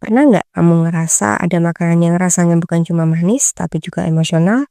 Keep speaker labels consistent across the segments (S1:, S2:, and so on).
S1: Pernah nggak kamu ngerasa ada makanan yang rasanya bukan cuma manis, tapi juga emosional?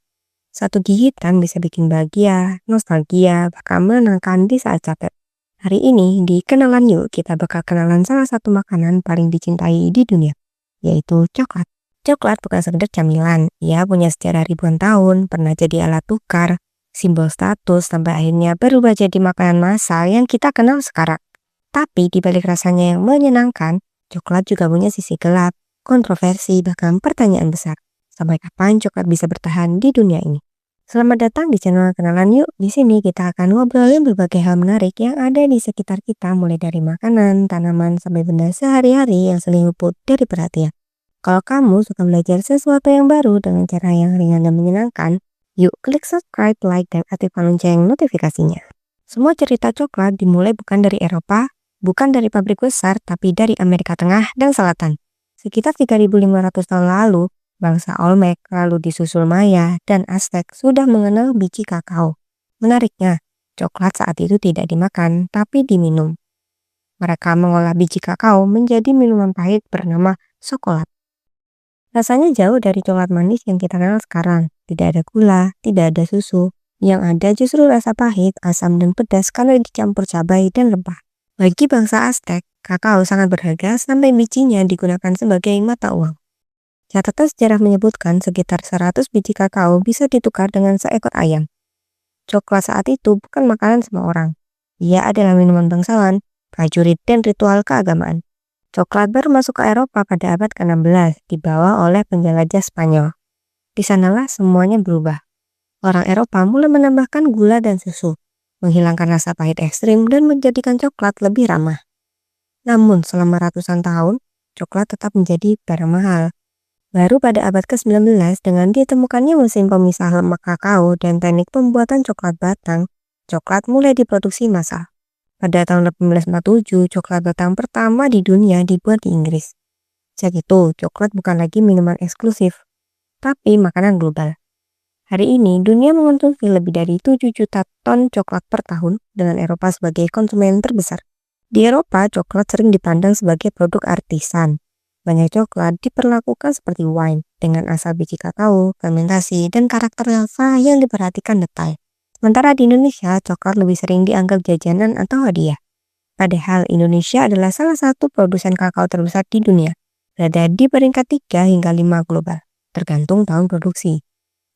S1: Satu gigitan bisa bikin bahagia, nostalgia, bahkan menenangkan di saat capek. Hari ini di Kenalan Yuk, kita bakal kenalan salah satu makanan paling dicintai di dunia, yaitu coklat. Coklat bukan sekedar camilan, ia punya sejarah ribuan tahun, pernah jadi alat tukar, simbol status, sampai akhirnya berubah jadi makanan massal yang kita kenal sekarang. Tapi di balik rasanya yang menyenangkan, coklat juga punya sisi gelap, kontroversi, bahkan pertanyaan besar. Sampai kapan coklat bisa bertahan di dunia ini? Selamat datang di channel Kenalan Yuk. Di sini kita akan ngobrolin berbagai hal menarik yang ada di sekitar kita, mulai dari makanan, tanaman, sampai benda sehari-hari yang sering luput dari perhatian. Kalau kamu suka belajar sesuatu yang baru dengan cara yang ringan dan menyenangkan, yuk klik subscribe, like, dan aktifkan lonceng notifikasinya. Semua cerita coklat dimulai bukan dari Eropa, bukan dari pabrik besar, tapi dari Amerika Tengah dan Selatan. Sekitar 3.500 tahun lalu, bangsa Olmec, lalu disusul Maya, dan Aztec sudah mengenal biji kakao. Menariknya, coklat saat itu tidak dimakan, tapi diminum. Mereka mengolah biji kakao menjadi minuman pahit bernama sokolat. Rasanya jauh dari coklat manis yang kita kenal sekarang. Tidak ada gula, tidak ada susu. Yang ada justru rasa pahit, asam, dan pedas karena dicampur cabai dan rempah. Bagi bangsa Aztec, kakao sangat berharga sampai bijinya digunakan sebagai mata uang. Catatan sejarah menyebutkan sekitar 100 biji kakao bisa ditukar dengan seekor ayam. Coklat saat itu bukan makanan semua orang. Ia adalah minuman bangsawan, prajurit, dan ritual keagamaan. Coklat baru masuk ke Eropa pada abad ke-16, dibawa oleh penjelajah Spanyol. Di sanalah semuanya berubah. Orang Eropa mulai menambahkan gula dan susu, menghilangkan rasa pahit ekstrim, dan menjadikan coklat lebih ramah. Namun selama ratusan tahun, coklat tetap menjadi barang mahal. Baru pada abad ke-19 dengan ditemukannya mesin pemisah lemak kakao dan teknik pembuatan coklat batang, coklat mulai diproduksi massal. Pada tahun 1847, coklat batang pertama di dunia dibuat di Inggris. Sejak itu, coklat bukan lagi minuman eksklusif, tapi makanan global. Hari ini, dunia mengonsumsi lebih dari 7 juta ton coklat per tahun, dengan Eropa sebagai konsumen terbesar. Di Eropa, coklat sering dipandang sebagai produk artisan. Banyak coklat diperlakukan seperti wine, dengan asal biji kakao, fermentasi, dan karakter rasa yang diperhatikan detail. Sementara di Indonesia, coklat lebih sering dianggap jajanan atau hadiah. Padahal Indonesia adalah salah satu produsen kakao terbesar di dunia, berada di peringkat 3 hingga 5 global, tergantung tahun produksi.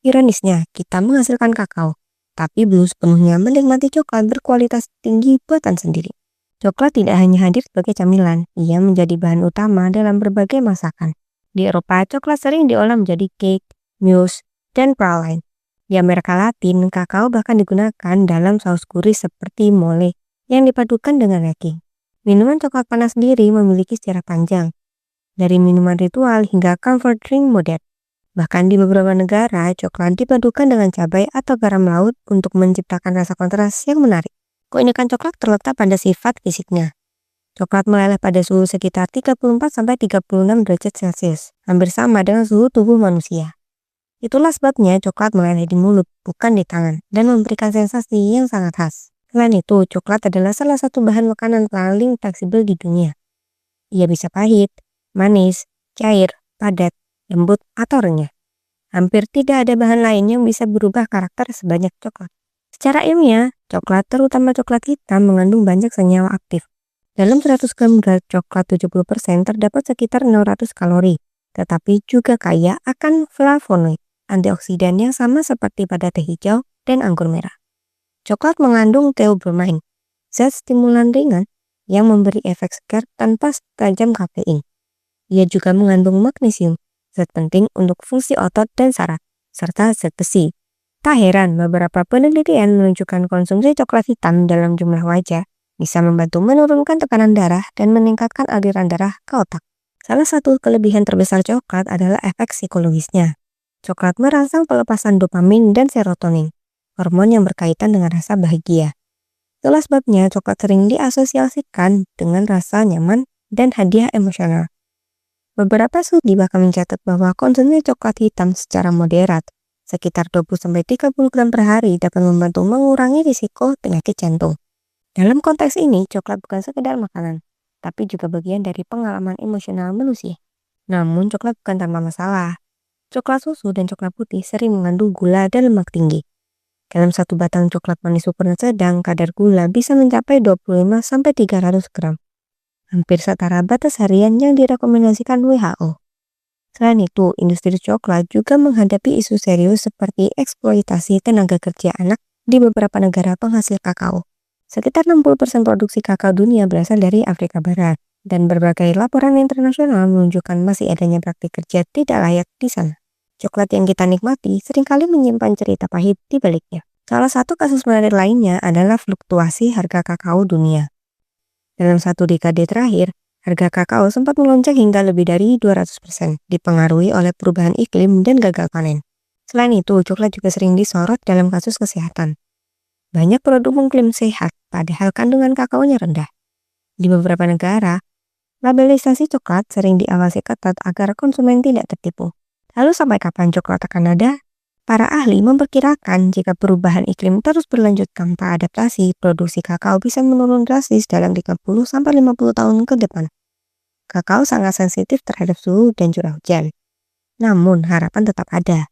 S1: Ironisnya, kita menghasilkan kakao, tapi belum sepenuhnya menikmati coklat berkualitas tinggi buatan sendiri. Coklat tidak hanya hadir sebagai camilan, ia menjadi bahan utama dalam berbagai masakan. Di Eropa, coklat sering diolah menjadi cake, mousse, dan praline. Di Amerika Latin, kakao bahkan digunakan dalam saus gurih seperti mole yang dipadukan dengan daging. Minuman coklat panas sendiri memiliki sejarah panjang, dari minuman ritual hingga comfort drink modern. Bahkan di beberapa negara, coklat dipadukan dengan cabai atau garam laut untuk menciptakan rasa kontras yang menarik. Keunikan coklat terletak pada sifat fisiknya. Coklat meleleh pada suhu sekitar 34–36 derajat Celcius, hampir sama dengan suhu tubuh manusia. Itulah sebabnya coklat meleleh di mulut, bukan di tangan, dan memberikan sensasi yang sangat khas. Selain itu, coklat adalah salah satu bahan makanan paling fleksibel di dunia. Ia bisa pahit, manis, cair, padat, lembut, atau renyah. Hampir tidak ada bahan lain yang bisa berubah karakter sebanyak coklat. Secara ilmiah, coklat, terutama coklat hitam, mengandung banyak senyawa aktif. Dalam 100 gram coklat 70% terdapat sekitar 600 kalori, tetapi juga kaya akan flavonoid, antioksidan yang sama seperti pada teh hijau dan anggur merah. Coklat mengandung theobromine, zat stimulan ringan yang memberi efek segar tanpa tajam kafein. Ia juga mengandung magnesium, zat penting untuk fungsi otot dan saraf, serta zat besi. Tak heran beberapa penelitian menunjukkan konsumsi coklat hitam dalam jumlah wajar bisa membantu menurunkan tekanan darah dan meningkatkan aliran darah ke otak. Salah satu kelebihan terbesar coklat adalah efek psikologisnya. Coklat merangsang pelepasan dopamin dan serotonin, hormon yang berkaitan dengan rasa bahagia. Itulah sebabnya coklat sering diasosiasikan dengan rasa nyaman dan hadiah emosional. Beberapa studi bahkan mencatat bahwa konsumsi coklat hitam secara moderat, sekitar 20–30 gram per hari, dapat membantu mengurangi risiko penyakit jantung. Dalam konteks ini, coklat bukan sekedar makanan, tapi juga bagian dari pengalaman emosional manusia. Namun coklat bukan tanpa masalah. Coklat susu dan coklat putih sering mengandung gula dan lemak tinggi. Dalam satu batang coklat manis ukuran sedang, kadar gula bisa mencapai 25-300 gram. Hampir setara batas harian yang direkomendasikan WHO. Selain itu, industri coklat juga menghadapi isu serius seperti eksploitasi tenaga kerja anak di beberapa negara penghasil kakao. Sekitar 60% produksi kakao dunia berasal dari Afrika Barat, dan berbagai laporan internasional menunjukkan masih adanya praktik kerja tidak layak di sana. Coklat yang kita nikmati seringkali menyimpan cerita pahit di baliknya. Salah satu kasus menarik lainnya adalah fluktuasi harga kakao dunia. Dalam satu dekade terakhir, harga kakao sempat melonjak hingga lebih dari 200%, dipengaruhi oleh perubahan iklim dan gagal panen. Selain itu, coklat juga sering disorot dalam kasus kesehatan. Banyak produk mengklaim sehat, padahal kandungan kakaonya rendah. Di beberapa negara, labelisasi coklat sering diawasi ketat agar konsumen tidak tertipu. Lalu sampai kapan coklat akan ada? Para ahli memperkirakan jika perubahan iklim terus berlanjut tanpa adaptasi, produksi kakao bisa menurun drastis dalam 30-50 tahun ke depan. Kakao sangat sensitif terhadap suhu dan curah hujan. Namun, harapan tetap ada.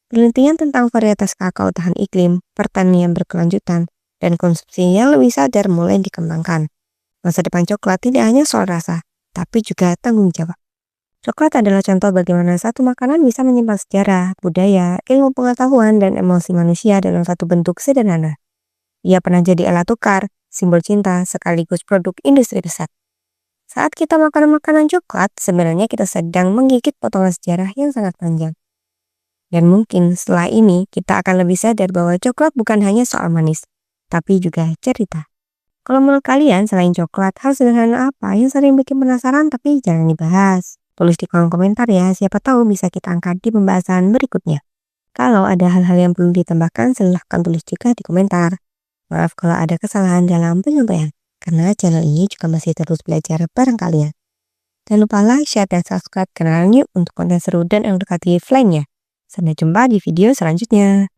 S1: Penelitian tentang varietas kakao tahan iklim, pertanian berkelanjutan, dan konsumsi yang lebih sadar mulai dikembangkan. Masa depan coklat tidak hanya soal rasa, tapi juga tanggung jawab. Coklat adalah contoh bagaimana satu makanan bisa menyimpan sejarah, budaya, ilmu pengetahuan, dan emosi manusia dalam satu bentuk sederhana. Ia pernah jadi alat tukar, simbol cinta, sekaligus produk industri besar. Saat kita makan makanan coklat, sebenarnya kita sedang menggigit potongan sejarah yang sangat panjang. Dan mungkin setelah ini, kita akan lebih sadar bahwa coklat bukan hanya soal manis, tapi juga cerita. Kalau menurut kalian, selain coklat, hal sederhana apa yang sering bikin penasaran tapi jangan dibahas? Tulis di kolom komentar ya, siapa tahu bisa kita angkat di pembahasan berikutnya. Kalau ada hal-hal yang perlu ditambahkan, silahkan tulis juga di komentar. Maaf kalau ada kesalahan dalam penyampaian, karena channel ini juga masih terus belajar bareng kalian. Jangan lupa like, share, dan subscribe channel yuk untuk konten seru dan edukatif lainnya. Sampai jumpa di video selanjutnya.